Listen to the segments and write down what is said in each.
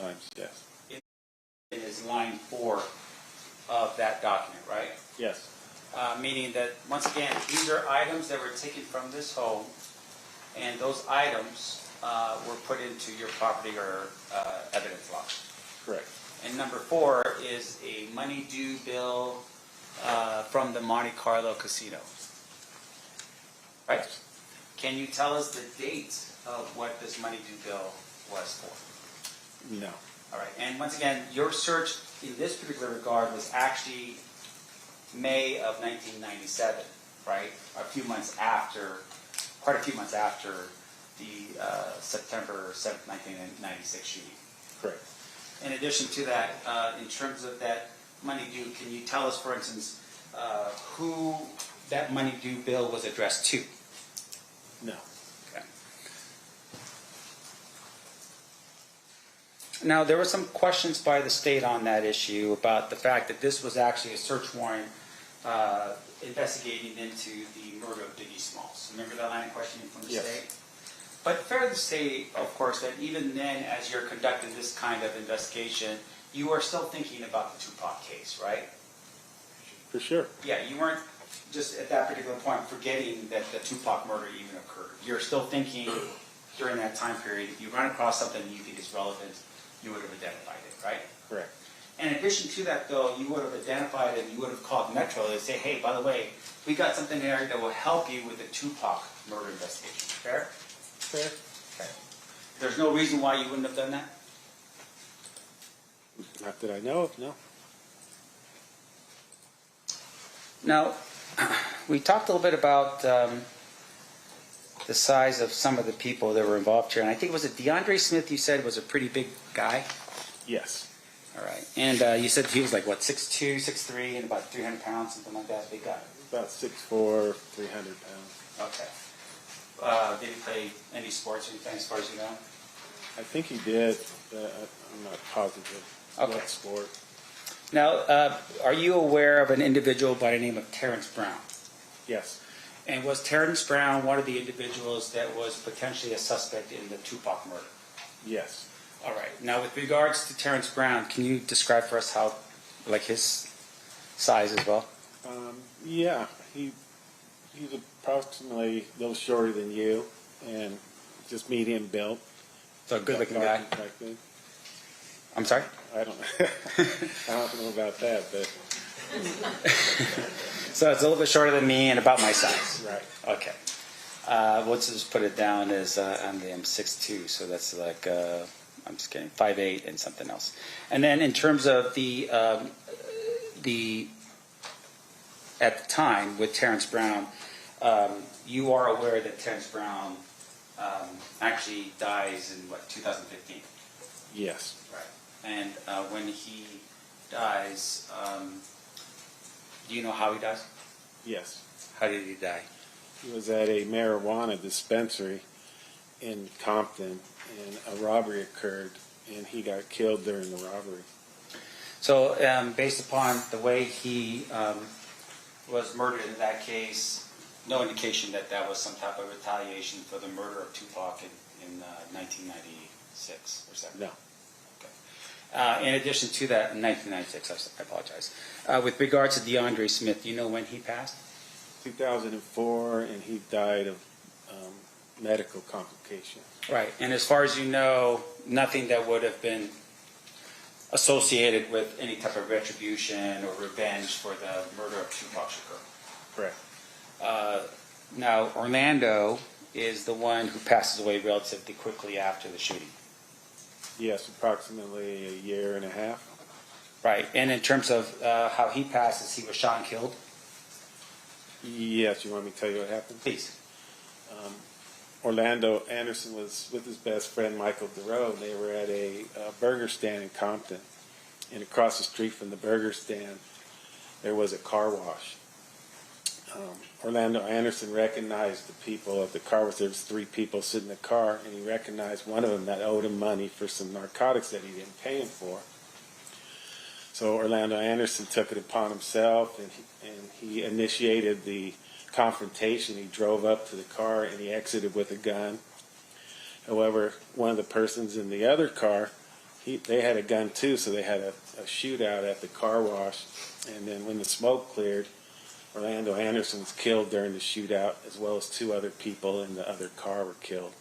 times, yes. It is line 4 of that document, right? Yes. Meaning that, once again, these are items that were taken from this home, and those items were put into your property or evidence log. Correct. And number 4 is a money due bill from the Monte Carlo Casino. Right? Can you tell us the date of what this money due bill was for? No. All right. And once again, your search in this particular regard was actually May of 1997, right? Quite a few months after the September 7th, 1996 shooting. Correct. In addition to that, in terms of that money due, can you tell us, for instance, who that money due bill was addressed to? No. Okay. Now, there were some questions by the state on that issue about the fact that this was actually a search warrant investigating into the murder of Diggy Smalls. Remember that line of questioning from the Yes. state? But fair to say, of course, that even then, as you're conducting this kind of investigation, you are still thinking about the Tupac case, right? For sure. Yeah, you weren't just at that particular point forgetting that the Tupac murder even occurred. You're still thinking during that time period, if you run across something you think is relevant, you would have identified it, right? Correct. In addition to that, though, you would have identified it and you would have called Metro and say, hey, by the way, we got something there that will help you with the Tupac murder investigation. Fair? Fair. Okay. There's no reason why you wouldn't have done that? Not that I know of, no. Now, we talked a little bit about the size of some of the people that were involved here, and I think, was it DeAndre Smith you said was a pretty big guy? Yes. All right. And you said he was like, what, 6'2", 6'3", and about 300 pounds, something like that, big guy? About 6'4", 300 pounds. Okay. Did he play any sports or anything as far as you know? I think he did, but I'm not positive what sport. Now, are you aware of an individual by the name of Terrence Brown? Yes. And was Terrence Brown one of the individuals that was potentially a suspect in the Tupac murder? Yes. All right. Now, with regards to Terrence Brown, can you describe for us how, like, his size as well? Yeah, he's approximately a little shorter than you, and just medium built. So a good-looking guy. I'm sorry? I don't know about that, but so it's a little bit shorter than me and about my size. Right. Okay. Let's just put it down as I'm 6'2", so that's like I'm just kidding, 5'8" and something else. And then in terms of the at the time with Terrence Brown, you are aware that Terrence Brown actually dies in, what, 2015? Yes. Right. And when he dies, do you know how he dies? Yes. How did he die? He was at a marijuana dispensary in Compton, and a robbery occurred, and he got killed during the robbery. So based upon the way he was murdered in that case, no indication that that was some type of retaliation for the murder of Tupac in 1996 or 7? No. Okay. In addition to that, in 1996, I apologize. With regards to DeAndre Smith, do you know when he passed? 2004, and he died of medical complications. Right. And as far as you know, nothing that would have been associated with any type of retribution or revenge for the murder of Tupac Shakur. Correct. Now, Orlando is the one who passes away relatively quickly after the shooting. Yes, approximately a year and a half. Right. And in terms of how he passes, he was shot and killed? Yes, you want me to tell you what happened? Please. Orlando Anderson was with his best friend Michael DeRoe, and they were at a burger stand in Compton. And across the street from the burger stand, there was a car wash. Orlando Anderson recognized the people at the car wash. There was 3 people sitting in the car, and he recognized one of them that owed him money for some narcotics that he didn't pay him for. So Orlando Anderson took it upon himself, and he initiated the confrontation. He drove up to the car, and he exited with a gun. However, one of the persons in the other car They had a gun too, so they had a shootout at the car wash. And then when the smoke cleared, Orlando Anderson was killed during the shootout, as well as 2 other people in the other car were killed.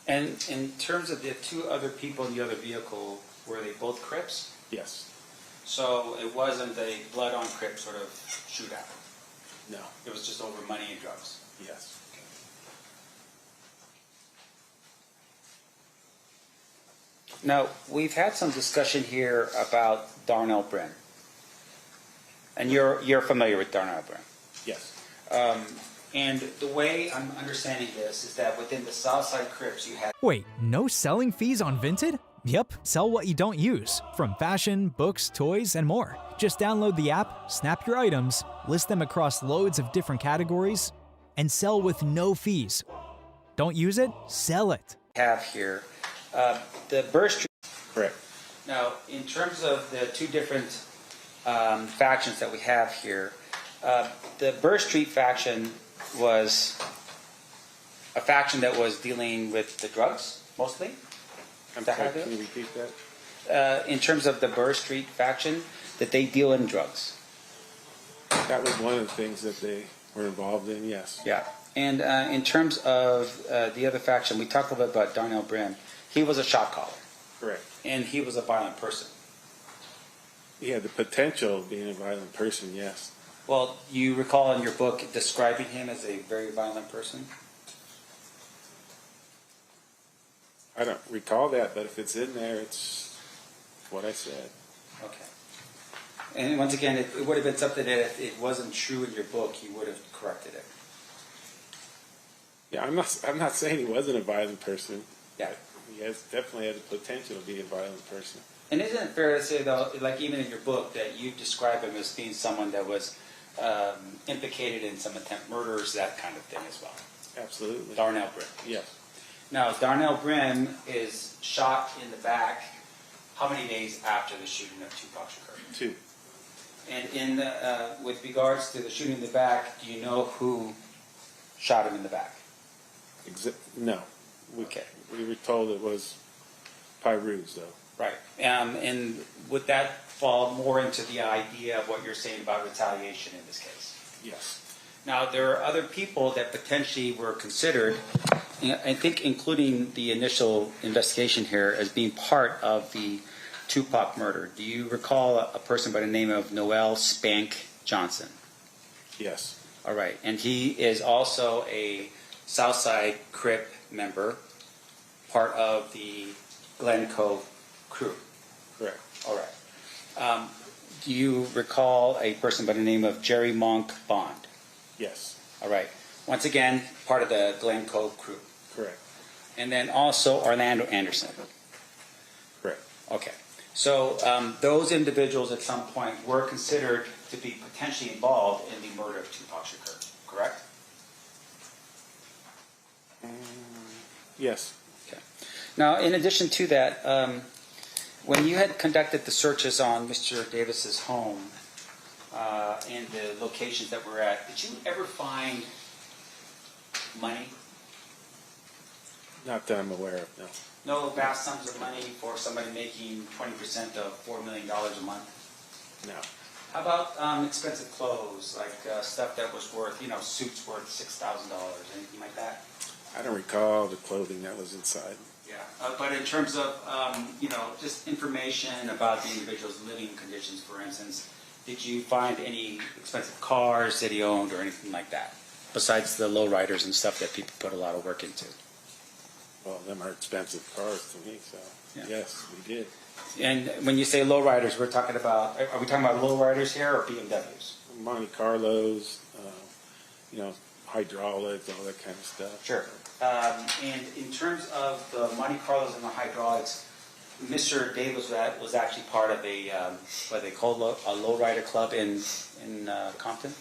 And in terms of the 2 other people in the other vehicle, were they both Crips? Yes. So it wasn't a blood on Crip sort of shootout? No. It was just over money and drugs? Yes. Now, we've had some discussion here about Darnell Brin. And you're familiar with Darnell Brin. Yes. And the way I'm understanding this is that within the Southside Crips, you had... Wait, no selling fees on Vinted? Yep, sell what you don't use. From fashion, books, toys, and more. Just download the app, snap your items, list them across loads of different categories, and sell with no fees. Don't use it? Sell it. Have here the Burr Street. Correct. Now, in terms of the 2 different factions that we have here, the Burr Street faction was a faction that was dealing with the drugs mostly. I'm That sorry, how it can you is? repeat that? In terms of the Burr Street faction, that they deal in drugs. That was one of the things that they were involved in, yes. Yeah. And in terms of the other faction, we talked a little bit about Darnell Brin. He was a shot caller, Correct. and he was a violent person. He had the potential of being a violent person, yes. Well, you recall in your book describing him as a very violent person? I don't recall that, but if it's in there, it's what I said. Okay. And once again, it would have been something that if it wasn't true in your book, you would have corrected it. Yeah, I'm not saying he wasn't a violent person. Yeah. He definitely had the potential to be a violent person. And isn't it fair to say, though, like even in your book, that you describe him as being someone that was implicated in some attempt murders, that kind of thing as well? Absolutely. Darnell Brin. Yes. Now, Darnell Brin is shot in the back how many days after the shooting of Tupac Shakur? 2. And with regards to the shooting in the back, do you know who shot him in the back? No. Okay. We were told it was Pyrus, though. Right. And would that fall more into the idea of what you're saying about retaliation in this case? Yes. Now, there are other people that potentially were considered, I think including the initial investigation here, as being part of the Tupac murder. Do you recall a person by the name of Noel Spank Johnson? Yes. All right. And he is also a Southside Crip member, part of the Glen Cove crew. Correct. All right. Do you recall a person by the name of Jerry Monk Bond? Yes. All right. Once again, part of the Glen Cove crew. Correct. And then also Orlando Anderson. Correct. Okay. So those individuals at some point were considered to be potentially involved in the murder of Tupac Shakur, correct? Yes. Okay. Now, in addition to that, when you had conducted the searches on Mr. Davis's home and the locations that we're at, did you ever find money? Not that I'm aware of, no. No vast sums of money for somebody making 20% of $4 million a month? No. How about expensive clothes, like stuff that was worth, suits worth $6,000, anything like that? I don't recall the clothing that was inside. Yeah. But in terms of, just information about the individual's living conditions, for instance, did you find any expensive cars that he owned or anything like that, besides the lowriders and stuff that people put a lot of work into? Well, them are expensive cars to me, so Yeah. yes, we did. And when you say lowriders, are we talking about lowriders here or BMWs? Monte Carlos, hydraulics, all that kind of stuff. Sure. And in terms of the Monte Carlos and the hydraulics, Mr. Davis was actually part of what they call a lowrider club in Compton?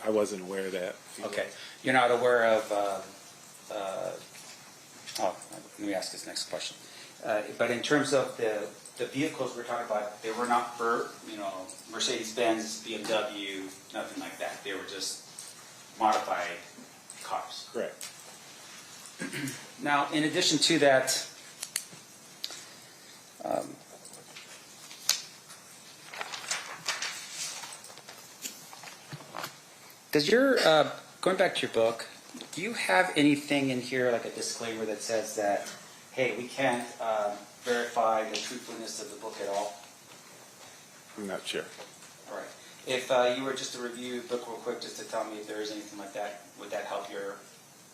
I wasn't aware of that. Okay. You're not aware of... let me ask this next question. But in terms of the vehicles we're talking about, they were not for, Mercedes-Benz, BMW, nothing like that. They were just modified cars. Correct. Now, in addition to that, Does your, going back to your book, do you have anything in here, like a disclaimer that says that, hey, we can't verify the truthfulness of the book at all? I'm not sure. All right. If you were just to review the book real quick, just to tell me if there is anything like that, would that help your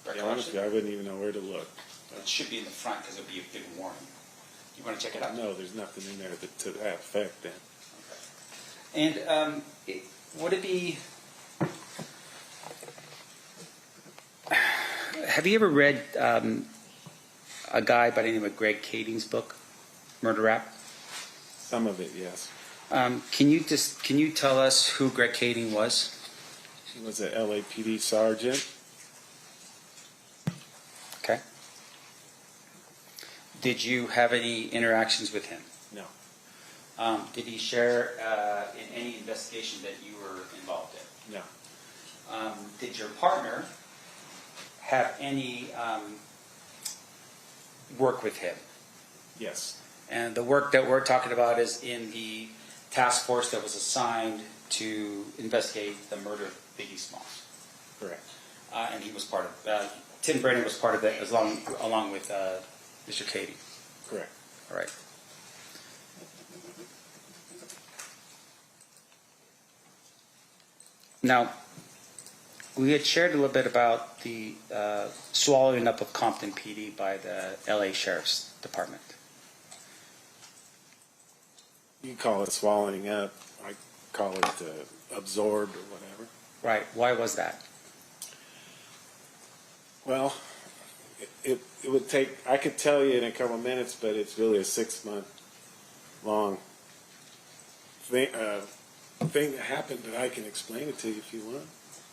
Yeah, recollection? honestly, I wouldn't even know where to look. It should be in the front because it would be a big warning. You want to check it out? No, there's nothing in there to that effect then. And would it be... Have you ever read a guy by the name of Greg Kading's book, Murder Rap? Some of it, yes. Can you tell us who Greg Kading was? He was a LAPD sergeant. Okay. Did you have any interactions with him? No. Did he share in any investigation that you were involved in? No. Did your partner have any work with him? Yes. And the work that we're talking about is in the task force that was assigned to investigate the murder of Biggie Smalls. Correct. And he was part of, Tim Brennan was part of that along with Mr. Kading. Correct. All right. Now, we had shared a little bit about the swallowing up of Compton PD by the LA Sheriff's Department. You call it swallowing up. I call it absorbed or whatever. Right. Why was that? Well, it would take, I could tell you in a couple of minutes, but it's really a 6-month long thing that happened, but I can explain it to you if you want.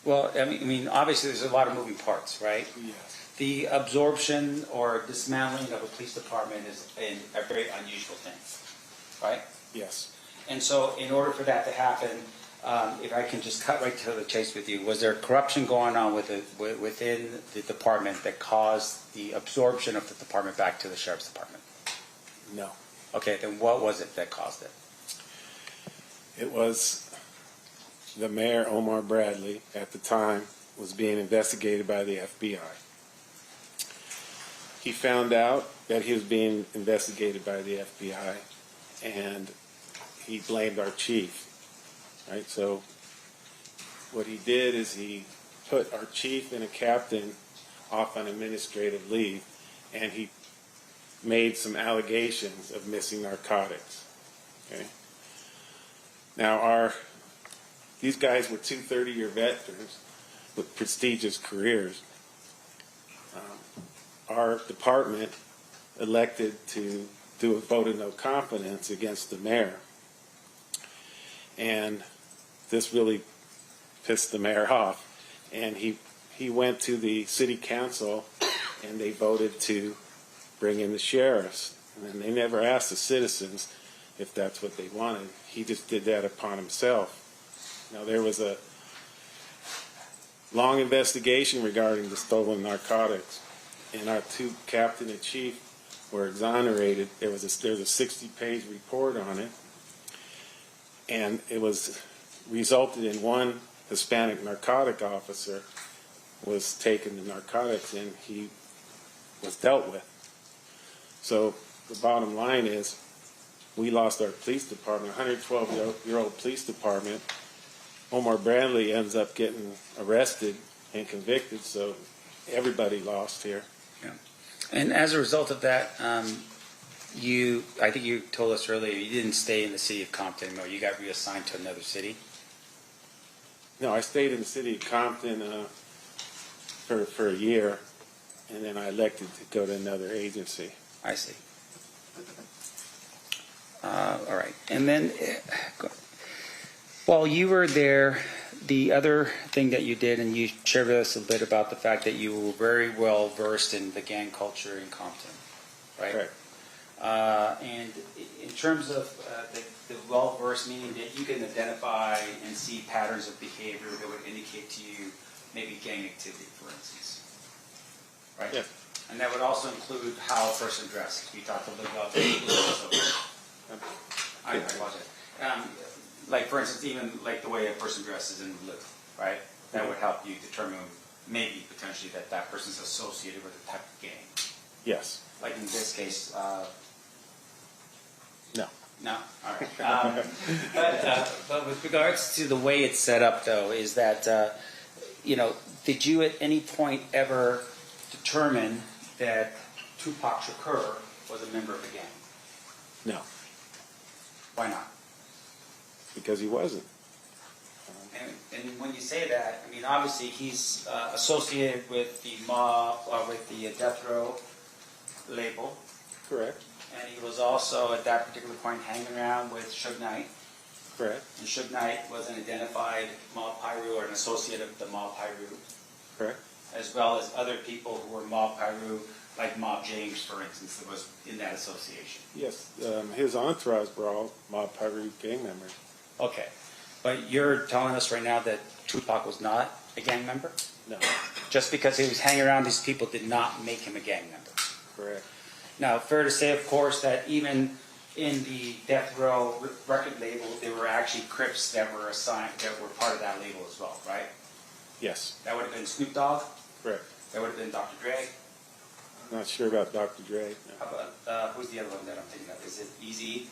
Well, I mean, obviously there's a lot of moving parts, right? Yes. The absorption or dismantling of a police department is a very unusual thing, right? Yes. And so in order for that to happen, if I can just cut right to the chase with you, was there corruption going on within the department that caused the absorption of the department back to the sheriff's department? No. Okay, then what was it that caused it? It was the mayor, Omar Bradley, at the time, was being investigated by the FBI. He found out that he was being investigated by the FBI, and he blamed our chief. Right, so what he did is he put our chief and a captain off on administrative leave, and he made some allegations of missing narcotics. Okay. Now these guys were 2 30-year veterans with prestigious careers. Our department elected to do a vote of no confidence against the mayor, and this really pissed the mayor off, and he went to the city council and they voted to bring in the sheriffs, and they never asked the citizens if that's what they wanted. He just did that upon himself. Now, there was a long investigation regarding the stolen narcotics, and our 2 captain and chief were exonerated. There's a 60-page report on it, and it was resulted in 1 Hispanic narcotic officer was taken to narcotics, and he was dealt with. So the bottom line is we lost our police department, 112-year-old police department. Omar Bradley ends up getting arrested and convicted, so everybody lost here. Yeah. And as a result of that, I think you told us earlier, you didn't stay in the city of Compton anymore. You got reassigned to another city? No, I stayed in the city of Compton for a year, and then I elected to go to another agency. I see. All right. And then while you were there, the other thing that you did, and you shared with us a bit about the fact that you were very well versed in the gang culture in Compton, right? Correct. And in terms of the well-versed, meaning that you can identify and see patterns of behavior that would indicate to you maybe gang activity, for instance, right? Yes. And that would also include how a person dressed. We talked a little about that. I apologize. Like, for instance, even like the way a person dresses in live, right? That would help you determine maybe potentially that that person's associated with a type of gang. Yes. Like in this case, No. no, all right. But with regards to the way it's set up, though, is that, did you at any point ever determine that Tupac Shakur was a member of a gang? No. Why not? Because he wasn't. And when you say that, I mean, obviously he's associated with the mob, or with the death row label. Correct. And he was also, at that particular point, hanging around with Suge Knight. Correct. And Suge Knight was an identified Mob Piru or an associate of the Mob Piru, Correct. as well as other people who were Mob Piru, like Mob James, for instance, that was in that association. Yes. His entourage were all Mob Piru gang members. Okay. But you're telling us right now that Tupac was not a gang member? No. Just because he was hanging around these people did not make him a gang member? Correct. Now, fair to say, of course, that even in the Death Row record label, there were actually Crips that were assigned, that were part of that label as well, right? Yes. That would have been Snoop Dogg. Correct. That would have been Dr. Dre. Not sure about Dr. Dre. No. How about, who's the other one that I'm thinking of? Is it Eazy?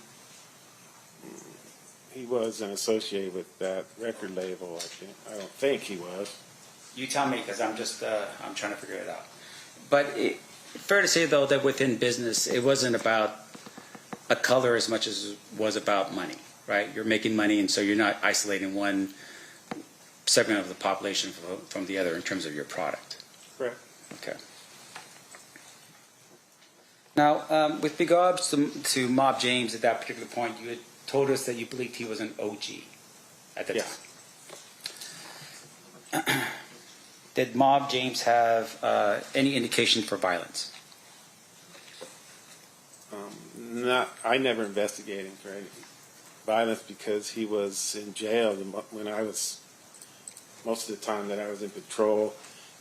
He wasn't associated with that record label, I think. I don't think he was. You tell me, because I'm just, I'm trying to figure it out. But fair to say, though, that within business, it wasn't about a color as much as it was about money, right? You're making money, and so you're not isolating one segment of the population from the other in terms of your product. Correct. Okay. Now, with regards to Mob James at that particular point, you had told us that you believed he was an OG at the time. Did Mob James have any indication for violence? I never investigated him for any violence because he was in jail when I was, most of the time that I was in patrol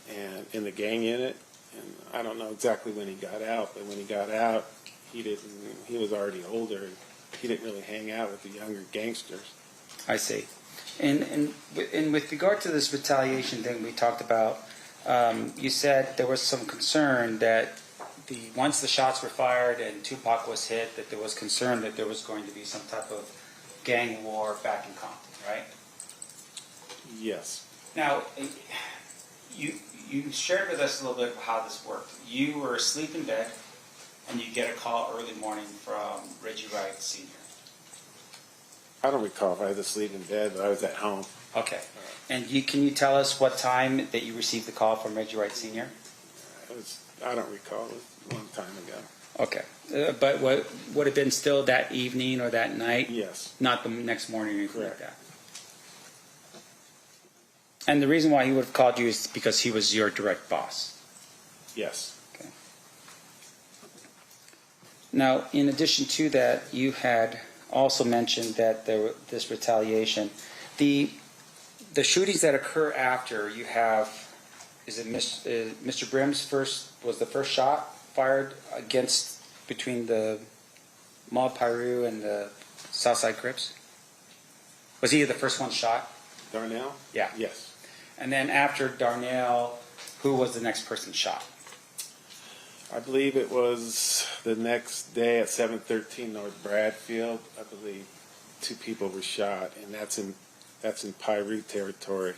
and in the gang unit. And I don't know exactly when he got out, but when he got out, he was already older. He didn't really hang out with the younger gangsters. I see. And with regard to this retaliation thing we talked about, you said there was some concern that once the shots were fired and Tupac was hit, that there was concern that there was going to be some type of gang war back in Compton, right? Yes. Now, you shared with us a little bit of how this worked. You were asleep in bed, and you get a call early morning from Reggie Wright Sr. I don't recall if I was asleep in bed, but I was at home. Okay. And can you tell us what time that you received the call from Reggie Wright Sr.? I don't recall. It was a long time ago. Okay. But would it have been still that evening or that night? Yes. Not the next morning or anything Correct. like that? And the reason why he would have called you is because he was your direct boss? Yes. Okay. Now, in addition to that, you had also mentioned that there was this retaliation. The shootings that occur after, you have, is it Mr. Brim's was the first shot fired between the Mob Piru and the Southside Crips? Was he the first one shot? Darnell? Yeah. Yes. And then after Darnell, who was the next person shot? I believe it was the next day at 713 North Bradfield. I believe 2 people were shot, and that's in Piru territory.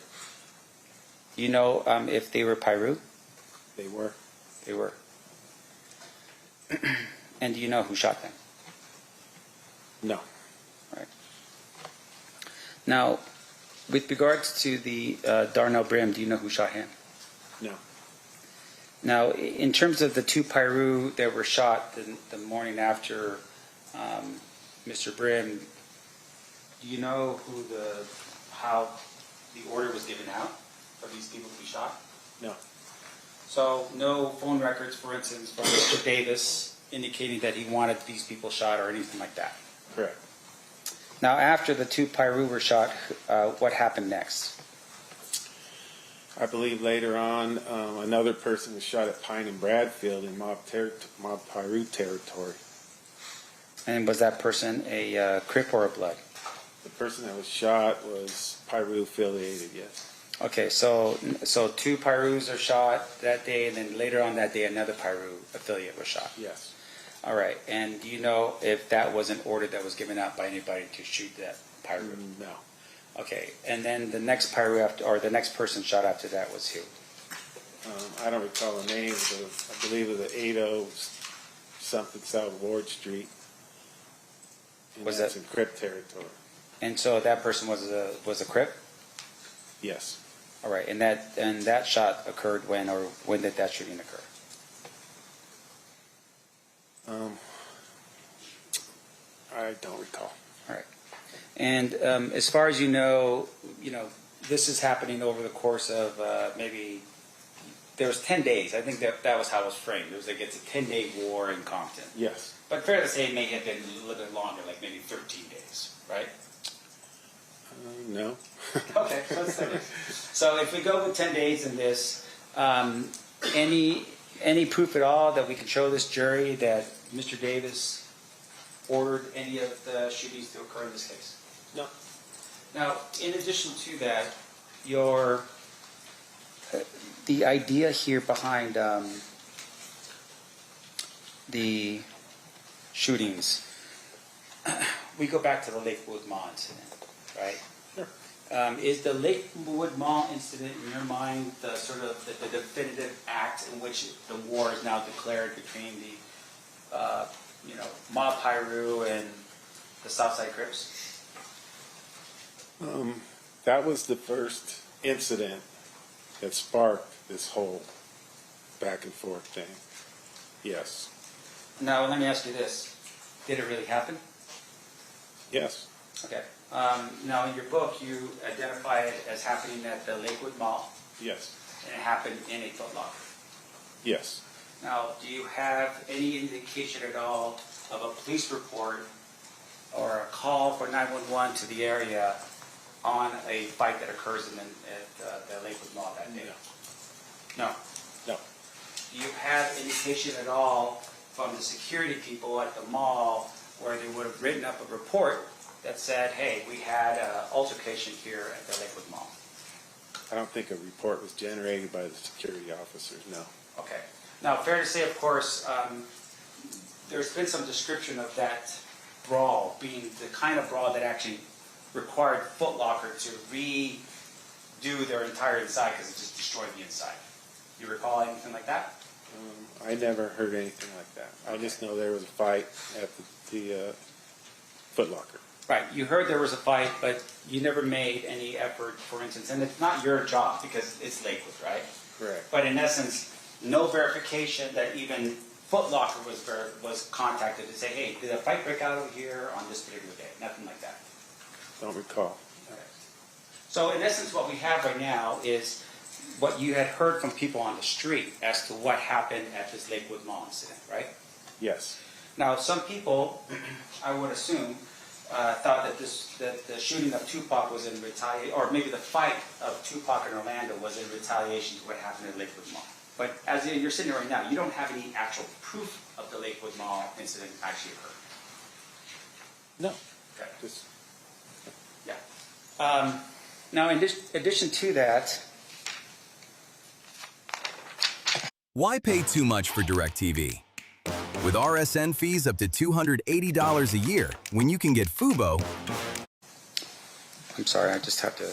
You know if they were Piru? They were. They were. And do you know who shot them? No. Right. Now, with regards to the Darnell Brim, do you know who shot him? No. Now, in terms of the 2 Piru that were shot the morning after Mr. Brim, do you know how the order was given out for these people to be shot? No. So, no phone records, for instance, from Mr. Davis indicating that he wanted these people shot or anything like that? Correct. Now, after the 2 Piru were shot, what happened next? I believe later on, another person was shot at Pine and Bradfield in Mob Piru territory. And was that person a Crip or a Blood? The person that was shot was Piru affiliated, yes. Okay, so two Pirus are shot that day, and then later on that day, another Piru affiliate was shot. Yes. All right, and do you know if that was an order that was given out by anybody to shoot that Piru? No. Okay, and then the next Piru after, or the next person shot after that was who? I don't recall the name, but I believe it was the 80 something South Ward Street. And Was that's that- in Crip territory? And so that person was a Crip? Yes. All right, and that shot occurred when, or when did that shooting occur? I don't recall. All right. And as far as you know, this is happening over the course of maybe, there was 10 days. I think that was how it was framed. It was like it's a 10-day war in Compton. Yes. But fair to say it may have been a little bit longer, like maybe 13 days, right? No. Okay, so let's say this. So if we go with 10 days in this, any proof at all that we can show this jury that Mr. Davis ordered any of the shootings to occur in this case? No. Now, in addition to that, the idea here behind the shootings, we go back to the Lakewood Mall incident, right? Sure. Is the Lakewood Mall incident, in your mind, the sort of the definitive act in which the war is now declared between the Mob Piru and the Southside Crips? That was the first incident that sparked this whole back and forth thing. Yes. Now, let me ask you this. Did it really happen? Yes. Okay. Now, in your book, you identify it as happening at the Lakewood Mall, Yes. and it happened in a Foot Locker. Yes. Now, do you have any indication at all of a police report or a call for 911 to the area on a fight that occurs at the Lakewood Mall that day? No. No. Do you have indication at all from the security people at the mall where they would have written up a report that said, hey, we had an altercation here at the Lakewood Mall? I don't think a report was generated by the security officers, no. Okay. Now, fair to say, of course, there's been some description of that brawl being the kind of brawl that actually required Foot Locker to redo their entire inside because it just destroyed the inside. You recall anything like that? I never heard anything like that. I just know there was a fight at the Foot Locker. Right. You heard there was a fight, but you never made any effort, for instance, and it's not your job because it's Lakewood, right? Correct. But in essence, no verification that even Foot Locker was contacted to say, hey, did a fight break out over here on this particular day? Nothing like that. Don't recall. Okay. So in essence, what we have right now is what you had heard from people on the street as to what happened at this Lakewood Mall incident, right? Yes. Now, some people, I would assume, thought that the shooting of Tupac was in retaliation, or maybe the fight of Tupac and Orlando was in retaliation to what happened at Lakewood Mall. But as you're sitting here right now, you don't have any actual proof of the Lakewood Mall incident actually occurred. No. Okay. Just Yeah. Now, in addition to that, Why pay too much for DirecTV? With RSN fees up to $280 a year, when you can get Fubo. I'm sorry, I just have to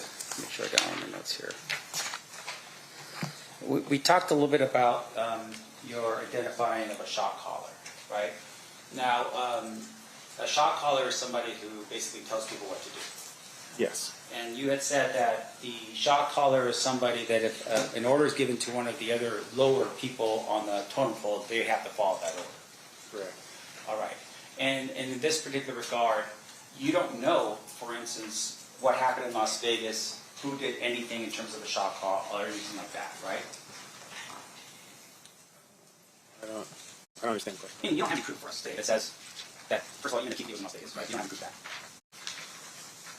make sure I got all my notes here. We talked a little bit about your identifying of a shot caller, right? Now, a shot caller is somebody who basically tells people what to do. yes. And you had said that the shot caller is somebody that if an order is given to one of the other lower people on the totem pole, they have to follow that order. Correct. All right. And in this particular regard, you don't know, for instance, what happened in Las Vegas, who did anything in terms of a shot call or anything like that, right? I don't understand the question. You don't have any proof for us today that says that, first of all, you're going to keep in Las Vegas, right? You don't have any proof of that.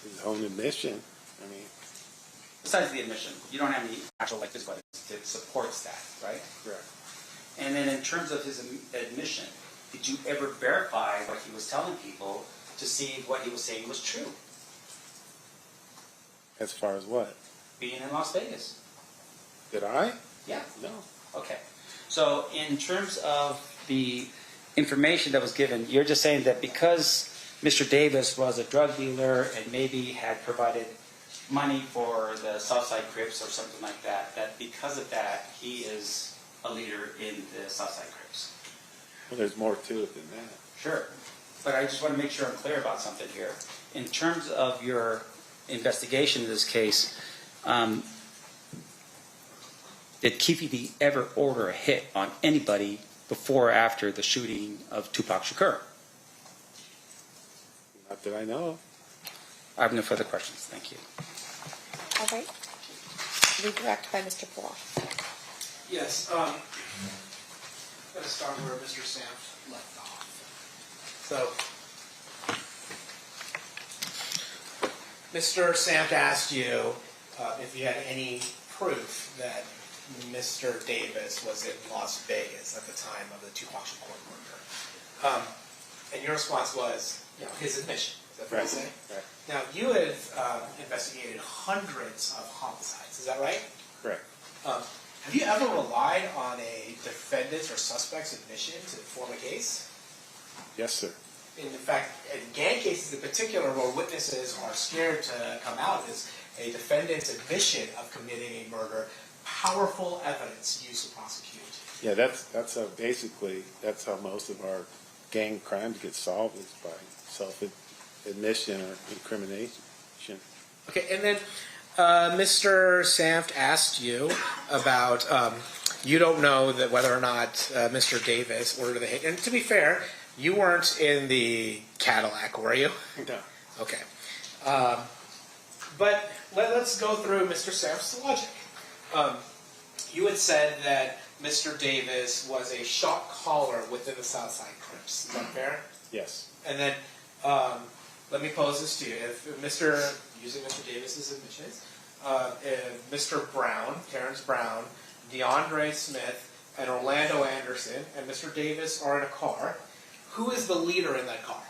His own admission. I mean, besides the admission, you don't have any actual like physical evidence that supports that, right? Correct. And then in terms of his admission, did you ever verify what he was telling people to see what he was saying was true? As far as what? Being in Las Vegas. Did I? Yeah. No. Okay. So in terms of the information that was given, you're just saying that because Mr. Davis was a drug dealer and maybe had provided money for the Southside Crips or something like that, that because of that, he is a leader in the Southside Crips. Well, there's more to it than that. Sure. But I just want to make sure I'm clear about something here. In terms of your investigation in this case, did Keefe ever order a hit on anybody before or after the shooting of Tupac Shakur? Not that I know of. I have no further questions. Thank you. All right. Redirect by Mr. Paul. Yes, I'm going to start where Mr. Samf left off. So, Mr. Samf asked you if you had any proof that Mr. Davis was in Las Vegas at the time of the Tupac Shakur murder. And your response was, his admission. Is that fair to say? Right. Now, you have investigated hundreds of homicides. Is that right? Correct. Have you ever relied on a defendant's or suspect's admission to form a case? Yes, sir. In fact, in gang cases in particular, where witnesses are scared to come out, is a defendant's admission of committing a murder powerful evidence used to prosecute. Yeah, that's how basically that's how most of our gang crimes get solved, is by self-admission or incrimination. Okay, and then Mr. Samft asked you about, you don't know that whether or not Mr. Davis ordered the hit. And to be fair, you weren't in the Cadillac, were you? No. Okay. But let's go through Mr. Samft's logic. You had said that Mr. Davis was a shot caller within the Southside Crips. Is that fair? Yes. And then let me pose this to you. If using Mr. Davis's admissions, if Mr. Brown, Terrence Brown, DeAndre Smith, and Orlando Anderson, and Mr. Davis are in a car, who is the leader in that car?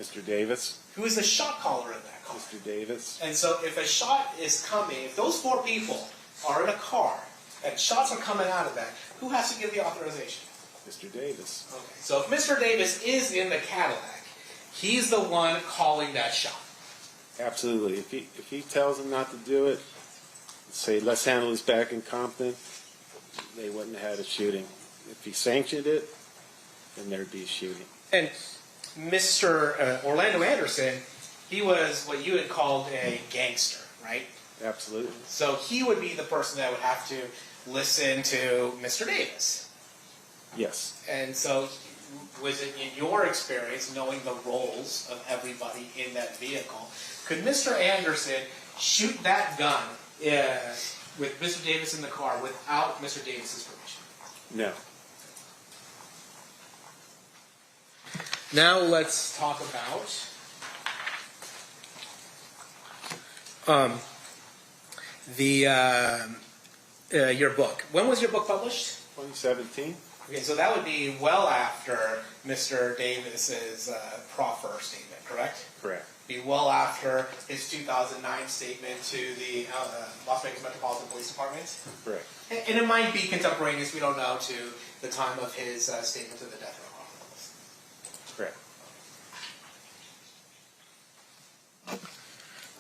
Mr. Davis. Who is the shot caller in that car? Mr. Davis. And so if a shot is coming, if those four people are in a car, and shots are coming out of that, who has to give the authorization? Mr. Davis. Okay. So if Mr. Davis is in the Cadillac, he's the one calling that shot. Absolutely. If he tells them not to do it, say let's handle this back in Compton, they wouldn't have had a shooting. If he sanctioned it, then there'd be a shooting. And Mr. Orlando Anderson, he was what you had called a gangster, right? Absolutely. So he would be the person that would have to listen to Mr. Davis. Yes. And so was it in your experience, knowing the roles of everybody in that vehicle, could Mr. Anderson shoot that gun with Mr. Davis in the car without Mr. Davis's permission? No. Now let's talk about your book. When was your book published? 2017. Okay, so that would be well after Mr. Davis's proffer statement, correct? Correct. Be well after his 2009 statement to the Las Vegas Metropolitan Police Department? Correct. And it might be contemporaneous, we don't know, to the time of his statement to the death row chronicles.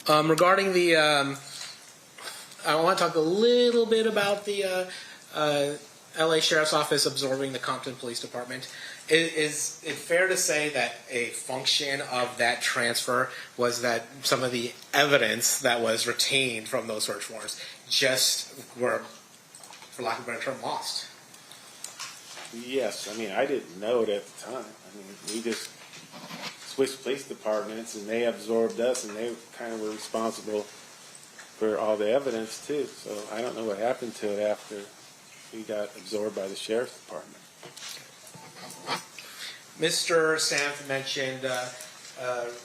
Correct. Regarding the, I want to talk a little bit about the LA Sheriff's Office absorbing the Compton Police Department. Is it fair to say that a function of that transfer was that some of the evidence that was retained from those search warrants just were, for lack of a better term, lost? Yes. I mean, I didn't know it at the time. I mean, we just switched police departments, and they absorbed us, and they kind of were responsible for all the evidence, too. So I don't know what happened to it after we got absorbed by the Sheriff's Department. Mr. Samf mentioned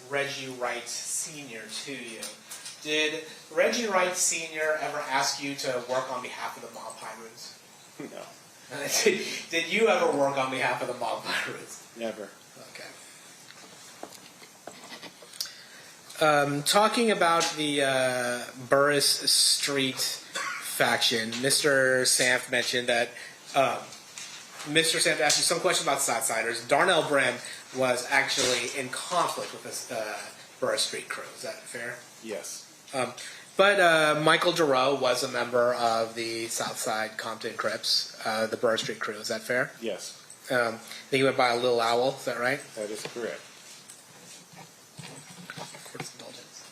Reggie Wright Sr. to you. Did Reggie Wright Sr. ever ask you to work on behalf of the mob pirates? No, Did you ever work on behalf of the mob pirates? never. Okay. Talking about the Burris Street faction, Mr. Sanf mentioned that Mr. Sanf asked you some question about Southsiders. Darnell Brim was actually in conflict with this Burris Street crew. Is that fair? Yes. But Michael Giroux was a member of the Southside Compton Crips, the Burris Street crew. Is that fair? Yes, I think he went by a Little Owl. Is that right? that is correct. Court's indulgence.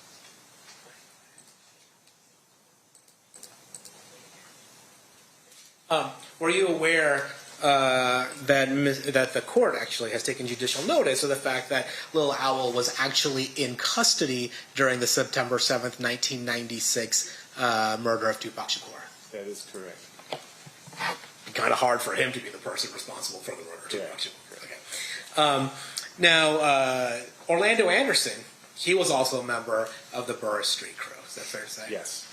Were you aware that the court actually has taken judicial notice of the fact that Little Owl was actually in custody during the September 7th, 1996 murder of Tupac Shakur? That is correct. Kind of hard for him to be the person responsible for the murder of Tupac Yeah. Shakur. Okay. Now, Orlando Anderson, he was also a member of the Burris Street crew. Is that fair to say? Yes.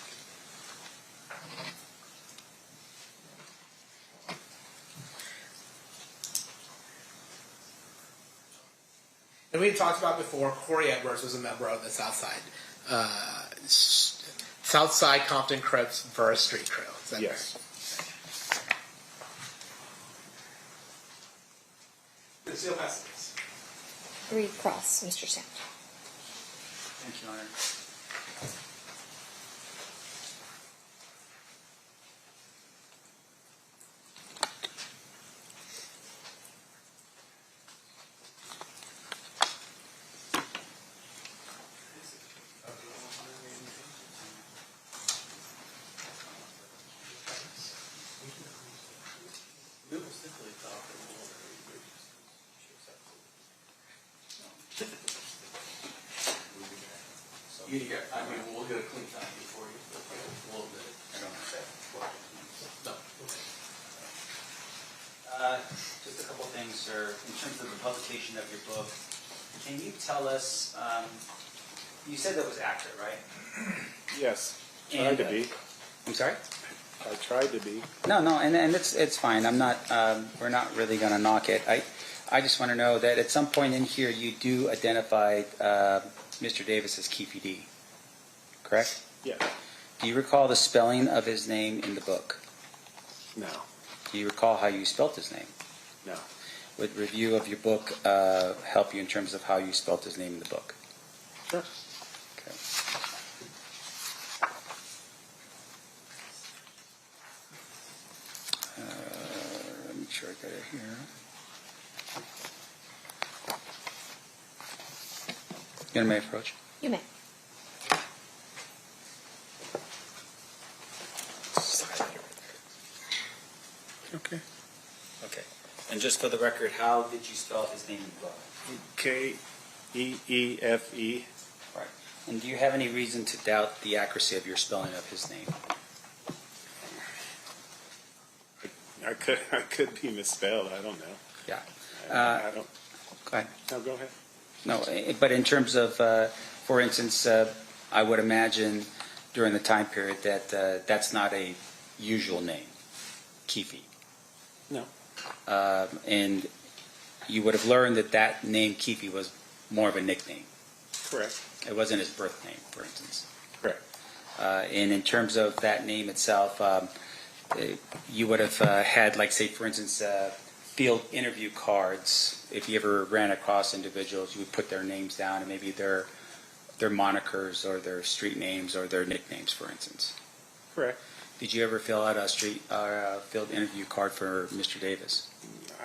And we had talked about before, Corey Edwards was a member of the Southside Compton Crips Burris Street crew. Is that Yes. fair? Seal passes. Read cross, Mr. Sand. Thank you, Honor. We'll get a clean copy for you. A little bit. I don't have that. No. Just a couple things, sir. In terms of the publication of your book, can you tell us, you said that was accurate, right? Yes. And, Tried to be. I'm sorry? I tried to be. No, and it's fine. I'm not. We're not really going to knock it. I just want to know that at some point in here you do identify Mr. Davis as Keefe D. Correct? Yes. Do you recall the spelling of his name in the book? No. Do you recall how you spelt his name? No. Would review of your book help you in terms of how you spelt his name in the book? Sure. Okay. Let me make sure I got it here. You want me to approach? You may. Okay. Okay. And just for the record, how did you spell his name in the book? Keefe. Right. And do you have any reason to doubt the accuracy of your spelling of his name? I could be misspelled. I don't know. Yeah. I don't. Go ahead. No, go ahead. No, but in terms of, for instance, I would imagine during the time period that that's not a usual name, Keefe. No. And you would have learned that that name Keefe was more of a nickname. Correct. It wasn't his birth name, for instance. Correct. And in terms of that name itself, you would have had, like, say, for instance, field interview cards. If you ever ran across individuals, you would put their names down and maybe their monikers or their street names or their nicknames, for instance. Correct. Did you ever fill out a field interview card for Mr. Davis?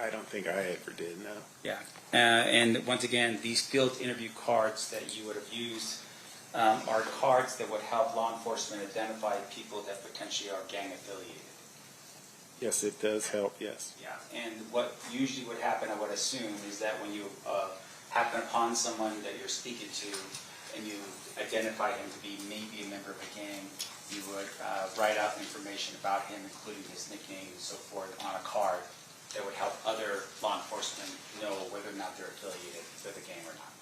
I don't think I ever did. No. Yeah. And once again, these field interview cards that you would have used are cards that would help law enforcement identify people that potentially are gang affiliated. Yes, it does help. Yes. Yeah. And what usually would happen, I would assume, is that when you happen upon someone that you're speaking to and you identify him to be maybe a member of a gang, you would write out information about him, including his nickname and so forth, on a card that would help other law enforcement know whether or not they're affiliated with a gang or not.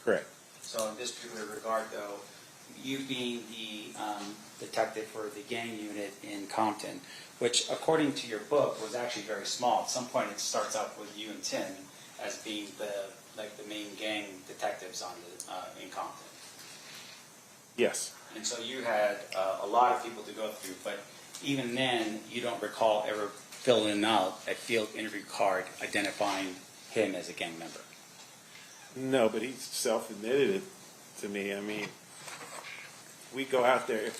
Correct. So in this particular regard, though, you being the detective for the gang unit in Compton, which according to your book was actually very small. At some point it starts out with you and Tim as being the main gang detectives on in Compton. Yes. And so you had a lot of people to go through, but even then you don't recall ever filling out a field interview card identifying him as a gang member. No, but he self-admitted it to me. I mean, we go out there.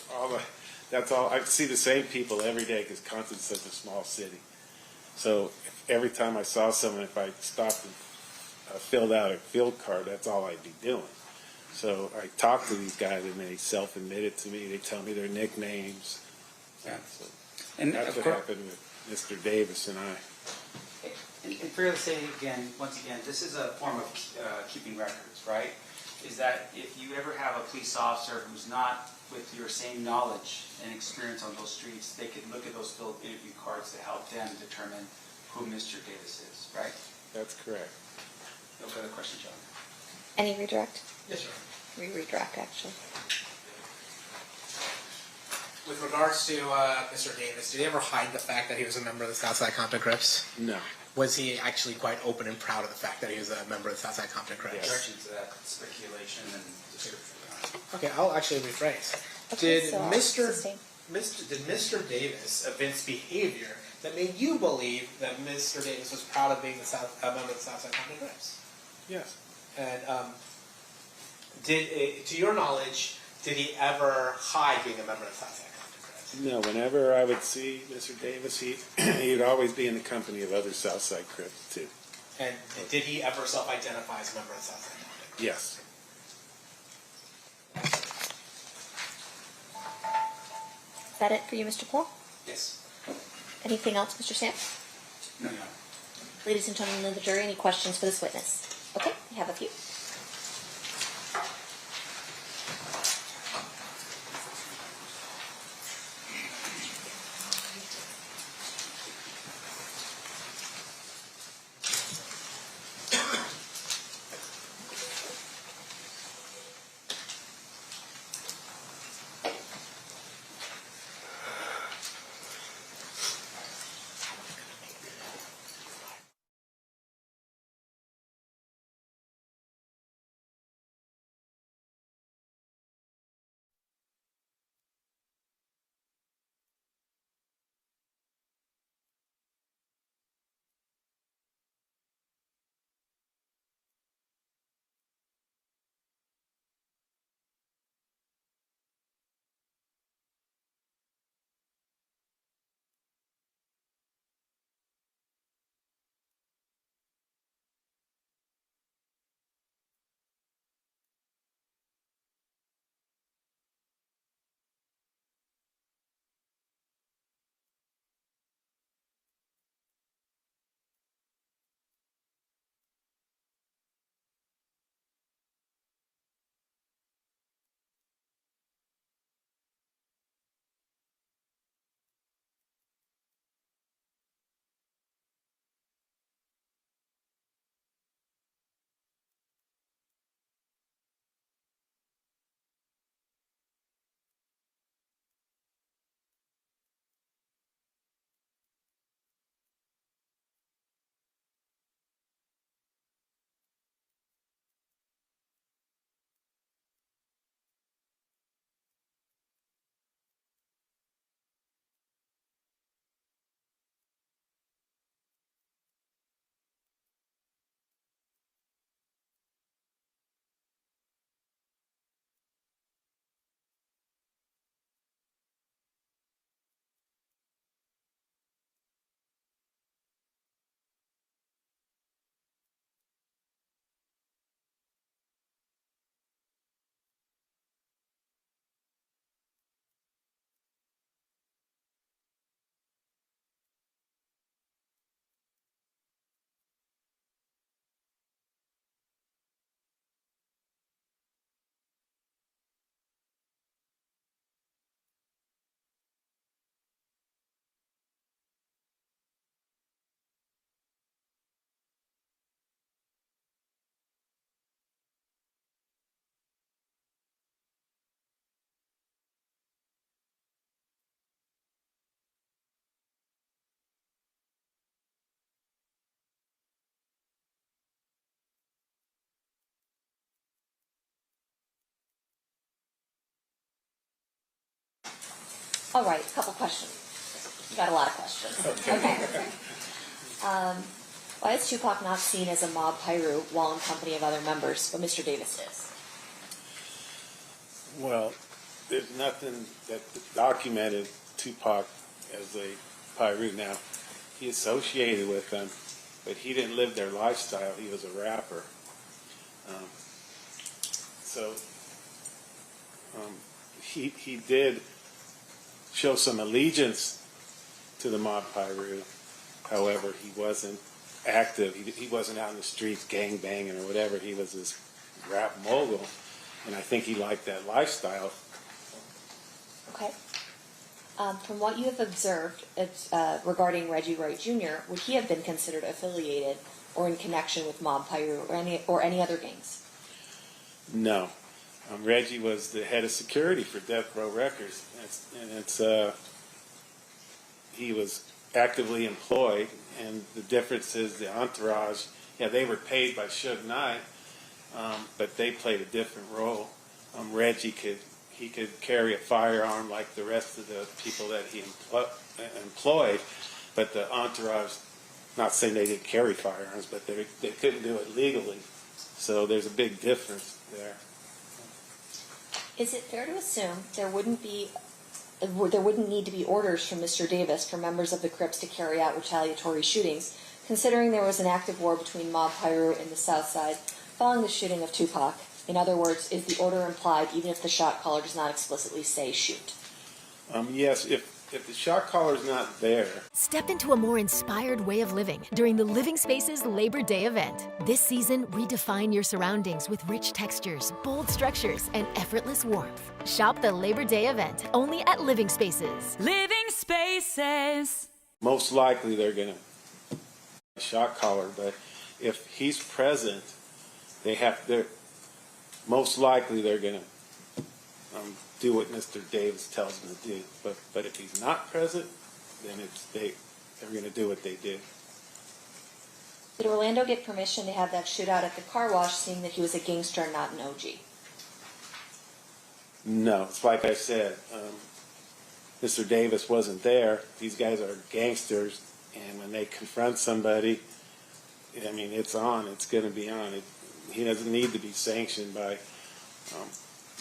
That's all. I see the same people every day because Compton's such a small city. So every time I saw someone, if I stopped and filled out a field card, that's all I'd be doing. So I talk to these guys, and they self-admitted to me. They tell me their nicknames. Yeah. So And that's what happened with Mr. Davis and I. And fair to say once again, this is a form of keeping records, right? Is that if you ever have a police officer who's not with your same knowledge and experience on those streets, they could look at those field interview cards to help them determine who Mr. Davis is, right? That's correct. No further questions, John? Any redirect? Yes, sir. Redirect, actually. With regards to Mr. Davis, did he ever hide the fact that he was a member of the Southside Compton Crips? No. Was he actually quite open and proud of the fact that he was a member of the Southside Compton Crips? Yes. Objection to that speculation and description. Okay, I'll actually rephrase. Okay, Did so I'll sustain. Did Mr. Davis evince behavior that made you believe that Mr. Davis was proud of being a member of the Southside Compton Crips? Yes. And to your knowledge, did he ever hide being a member of the Southside Compton Crips? No, whenever I would see Mr. Davis, he'd always be in the company of other Southside Crips, too. And did he ever self-identify as a member of the Southside Compton Crips? Yes. Is that it for you, Mr. Poole? Yes. Anything else, Mr. Sam? No. Ladies and gentlemen of the jury, any questions for this witness? Okay, we have a few. All right, a couple questions. You got a lot of questions. Okay. Why is Tupac not seen as a mob pyro while in company of other members, but Mr. Davis is? Well, there's nothing that documented Tupac as a Pyru. Now, he associated with them, but he didn't live their lifestyle. He was a rapper. He did show some allegiance to the mob Pyru. However, he wasn't active. He wasn't out in the streets gang banging or whatever. He was this rap mogul, and I think he liked that lifestyle. Okay. From what you have observed regarding Reggie Wright Jr., would he have been considered affiliated or in connection with Mob Pyru or any other gangs? No. Reggie was the head of security for Death Row Records, he was actively employed, and the difference is the entourage, they were paid by Suge Knight, but they played a different role. Reggie could carry a firearm like the rest of the people that he employed, but the entourage, not saying they didn't carry firearms, but they couldn't do it legally. So there's a big difference there. Is it fair to assume there wouldn't need to be orders from Mr. Davis for members of the Crips to carry out retaliatory shootings, considering there was an active war between Mob Pyru and the South Side following the shooting of Tupac? In other words, is the order implied even if the shot caller does not explicitly say shoot? Yes, if the shot caller's not there. Step into a more inspired way of living during the Living Spaces Labor Day event. This season, redefine your surroundings with rich textures, bold structures, and effortless warmth. Shop the Labor Day event only at Living Spaces. Living Spaces. Most likely they're going to shot caller, but if he's present, most likely they're going to do what Mr. Davis tells them to do. But if he's not present, then they're going to do what they do. Did Orlando get permission to have that shootout at the car wash, seeing that he was a gangster and not an OG? No, it's like I said, Mr. Davis wasn't there. These guys are gangsters, and when they confront somebody, it's on. It's going to be on. He doesn't need to be sanctioned by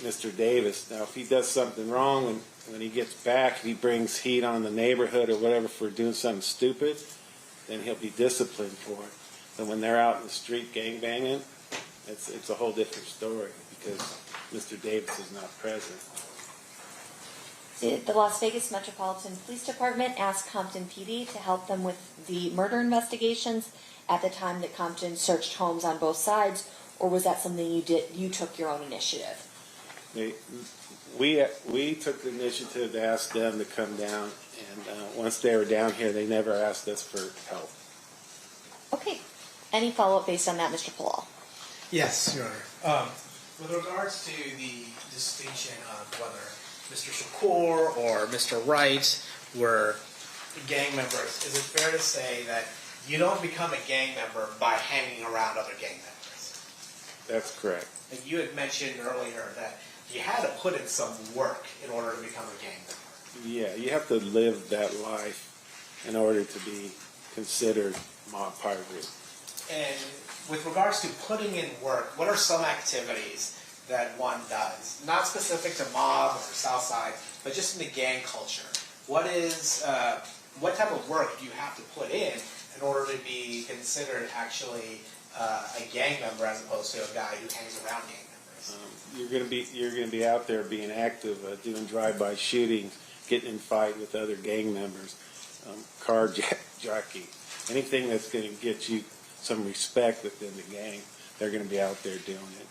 Mr. Davis. Now, if he does something wrong and when he gets back, if he brings heat on the neighborhood or whatever for doing something stupid, then he'll be disciplined for it. But when they're out in the street gangbanging, it's a whole different story because Mr. Davis is not present. Did the Las Vegas Metropolitan Police Department ask Compton PD to help them with the murder investigations at the time that Compton searched homes on both sides, or was that something you took your own initiative? We took the initiative to ask them to come down, and once they were down here, they never asked us for help. Okay. Any follow-up based on that, Mr. Palal? Yes, Your Honor. With regards to the distinction of whether Mr. Shakur or Mr. Wright were gang members, is it fair to say that you don't become a gang member by hanging around other gang members? That's correct. And you had mentioned earlier that you had to put in some work in order to become a gang member. Yeah, you have to live that life in order to be considered mob pirate. And with regards to putting in work, what are some activities that one does? Not specific to mob or Southside, but just in the gang culture. What type of work do you have to put in order to be considered actually a gang member as opposed to a guy who hangs around gang members? You're gonna be out there being active, doing drive-by shootings, getting in fight with other gang members, carjacking, anything that's gonna get you some respect within the gang. They're gonna be out there doing it.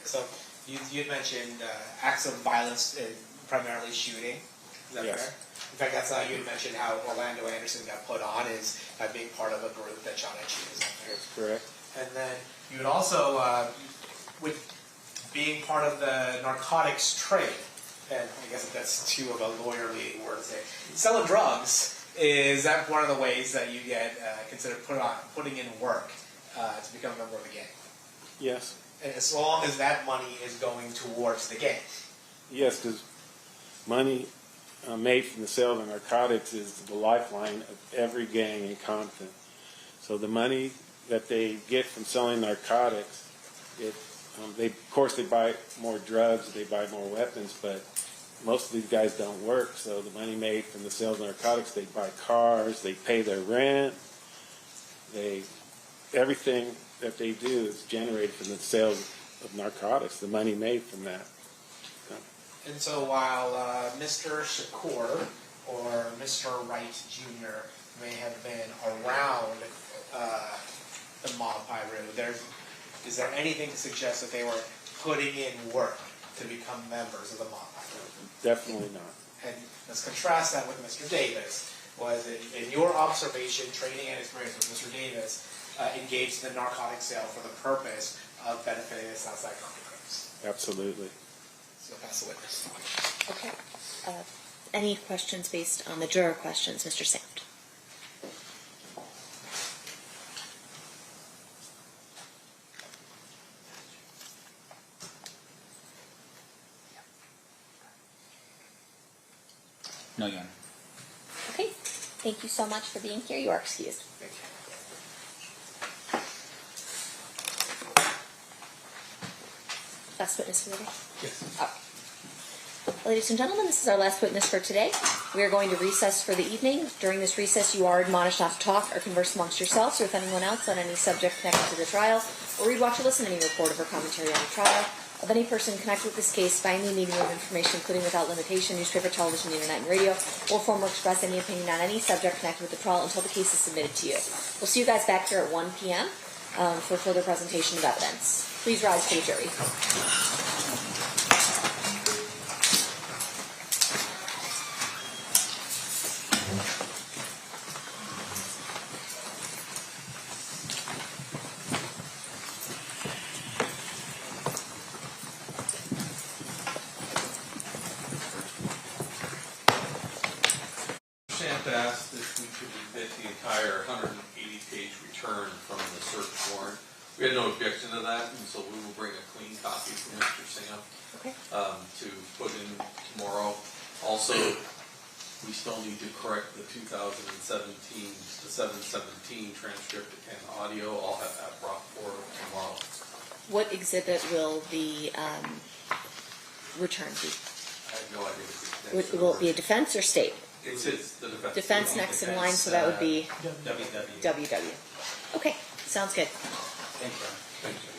So you had mentioned acts of violence, primarily shooting. Is that Yes. fair? In fact, that's how you had mentioned how Orlando Anderson got put on is by being part of a group that shot at you. Is that fair? That's correct. And then you would also, with being part of the narcotics trade, and I guess that's too of a lawyerly word to say, selling drugs, is that one of the ways that you get considered putting in work to become a member of a gang? Yes. And as long as that money is going towards the gang. Yes, because money made from the sale of narcotics is the lifeline of every gang in Compton. So the money that they get from selling narcotics, of course they buy more drugs, they buy more weapons, but most of these guys don't work. So the money made from the sales of narcotics, they buy cars, they pay their rent, everything that they do is generated from the sales of narcotics, the money made from that. And so while Mr. Shakur or Mr. Wright Jr. may have been around the mob Pyru, is there anything to suggest that they were putting in work to become members of the mob Pyru? Definitely not. And let's contrast that with Mr. Davis. Was it, in your observation, training and experience with Mr. Davis, engaged in the narcotic sale for the purpose of benefiting the Southside Compton crips? Absolutely. So pass the witness. Okay. Any questions based on the juror questions, Mr. Samt? No, Your Honor. Okay. Thank you so much for being here. You are excused. Thank you. Last witness for the day? Yes. Ladies and gentlemen, this is our last witness for today. We are going to recess for the evening. During this recess, you are admonished not to talk or converse amongst yourselves or with anyone else on any subject connected to the trial, or read, watch, or listen to any report of or commentary on the trial of any person connected with this case by any medium of information, including without limitation, newspaper, television, internet, and radio, or form or express any opinion on any subject connected with the trial until the case is submitted to you. We'll see you guys back here at 1 p.m. For further presentation of evidence. Please rise to the jury. Shant asked if we could admit the entire 180-page return from the search warrant. We had no objection to that, and so we will bring a clean copy for Mr. Sam Okay. to put in tomorrow. Also, we still need to correct the 2017, the 717 transcript and audio. I'll have that brought forward tomorrow. What exhibit will the return be? I have no idea. Will it be a defense or state? It's the defense. Defense next in line, so that would be WW. WW. Okay, sounds good. Thank you. Thank you.